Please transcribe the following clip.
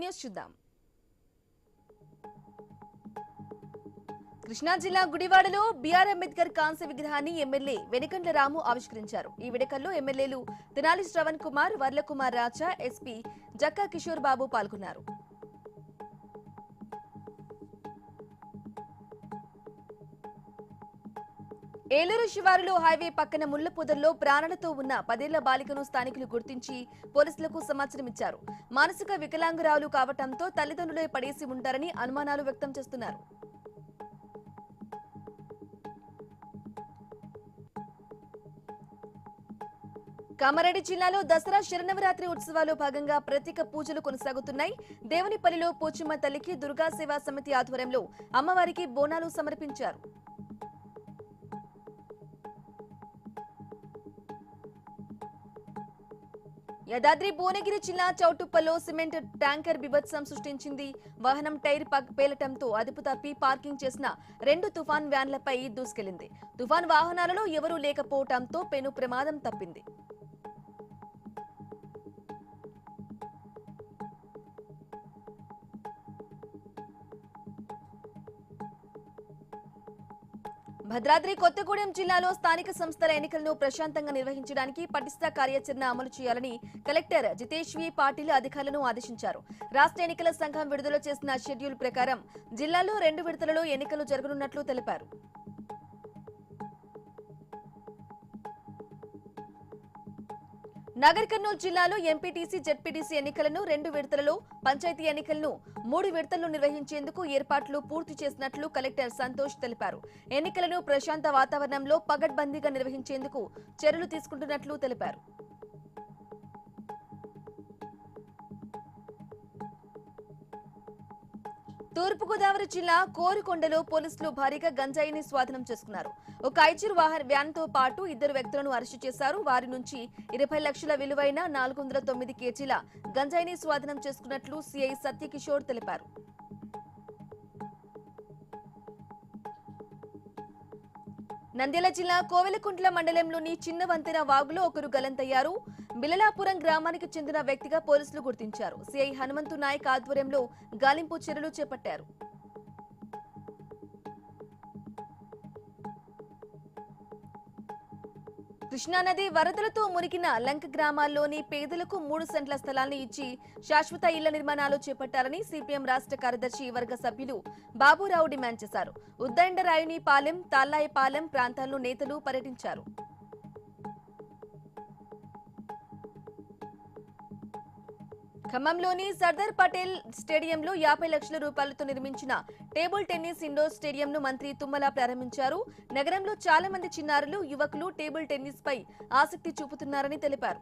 News చూద్దాం. కృష్ణా జిల్లా గుడివాడలో బిఆర్ అంబేద్కర్ కాంస్య విగ్రహాన్ని ఎమ్మెల్యే వెనికండ్ల రాము ఆవిష్కరించారు. ఈ వేడుకల్లో ఎమ్మెల్యేలు తెనాలి శ్రవణ్ కుమార్, వర్లకుమార్ రాజా, ఎస్పీ జక్కా కిషోర్ బాబు పాల్గొన్నారు. ఏలూరు శివారులో హైవే పక్కన ముళ్ల పొదల్లో ప్రాణాలతో ఉన్న 10 ఏళ్ల బాలికను స్థానికులు గుర్తించి పోలీసులకు సమాచారం ఇచ్చారు. మానసిక వికలాంగురాలు కావటంతో తల్లిదండ్రులే పడేసి ఉంటారని అనుమానాలు వ్యక్తం చేస్తున్నారు. కామారెడ్డి జిల్లాలో దసరా శరన్నవరాత్రి ఉత్సవాల్లో భాగంగా ప్రత్యేక పూజలు కొనసాగుతున్నాయి. దేవునిపల్లిలో పోచమ్మ తల్లికి దుర్గా సేవా సమితి ఆధ్వర్యంలో అమ్మవారికి బోనాలు సమర్పించారు. యాదాద్రి భువనగిరి జిల్లా చౌటుప్పల్లో సిమెంట్ ట్యాంకర్ బీభత్సం సృష్టించింది. వాహనం టైర్ పేలటంతో అదుపు తప్పి పార్కింగ్ చేసిన 2 తుఫాన్ వ్యాన్లపై దూసుకెళ్లింది. తుఫాన్ వాహనాలలో ఎవరూ లేకపోవడంతో పెను ప్రమాదం తప్పింది. భద్రాద్రి కొత్తగూడెం జిల్లాలో స్థానిక సంస్థల ఎన్నికలను ప్రశాంతంగా నిర్వహించడానికి పటిష్ట కార్యాచరణ అమలు చేయాలని కలెక్టర్ జితేష్ వి పాటిల్ అధికారులను ఆదేశించారు. రాష్ట్ర ఎన్నికల సంఘం విడుదల చేసిన షెడ్యూల్ ప్రకారం జిల్లాలో 2 విడతలలో ఎన్నికలు జరగనున్నట్లు తెలిపారు. నగర్ కర్నూలు జిల్లాలో ఎంపీటీసీ, జెడ్పీటీసీ ఎన్నికలను 2 విడతలలో, పంచాయతీ ఎన్నికలను 3 విడతల్లో నిర్వహించేందుకు ఏర్పాట్లు పూర్తి చేసినట్లు కలెక్టర్ సంతోష్ తెలిపారు. ఎన్నికలను ప్రశాంత వాతావరణంలో పగడ్బందీగా నిర్వహించేందుకు చర్యలు తీసుకుంటున్నట్లు తెలిపారు. తూర్పుగోదావరి జిల్లా కోరుకొండలో పోలీసులు భారీగా గంజాయిని స్వాధీనం చేసుకున్నారు. ఒక ఐచర్ వ్యాన్తో పాటు 2 వ్యక్తులను అరెస్టు చేశారు. వారి నుంచి 20 లక్షల విలువైన 409 కేజీల గంజాయిని స్వాధీనం చేసుకున్నట్లు సిఐ సత్యకిషోర్ తెలిపారు. నంద్యాల జిల్లా కోవెలకుంట్ల మండలంలోని చిన్న వంతెన వాగులో ఒకరు గల్లంతయ్యారు. బిలలాపురం గ్రామానికి చెందిన వ్యక్తిగా పోలీసులు గుర్తించారు. సిఐ హనుమంతు నాయక్ ఆధ్వర్యంలో గాలింపు చర్యలు చేపట్టారు. కృష్ణానది వరదలతో మునిగిన లంక గ్రామాల్లోని పేదలకు 3 సెంట్ల స్థలాన్ని ఇచ్చి శాశ్వత ఇళ్ల నిర్మాణాలు చేపట్టాలని సిపిఎం రాష్ట్ర కార్యదర్శి వర్గ సభ్యులు బాబురావు డిమాండ్ చేశారు. ఉద్దండరాయునిపాలెం, తాళ్లాయిపాలెం ప్రాంతాల్లో నేతలు పర్యటించారు. ఖమ్మంలోని సర్దార్ పటేల్ స్టేడియంలో 50 లక్షల రూపాయలతో నిర్మించిన టేబుల్ టెన్నిస్ ఇండోర్ స్టేడియంను మంత్రి తుమ్మల ప్రారంభించారు. నగరంలో చాలా మంది చిన్నారులు, యువకులు టేబుల్ టెన్నిస్ పై ఆసక్తి చూపుతున్నారని తెలిపారు.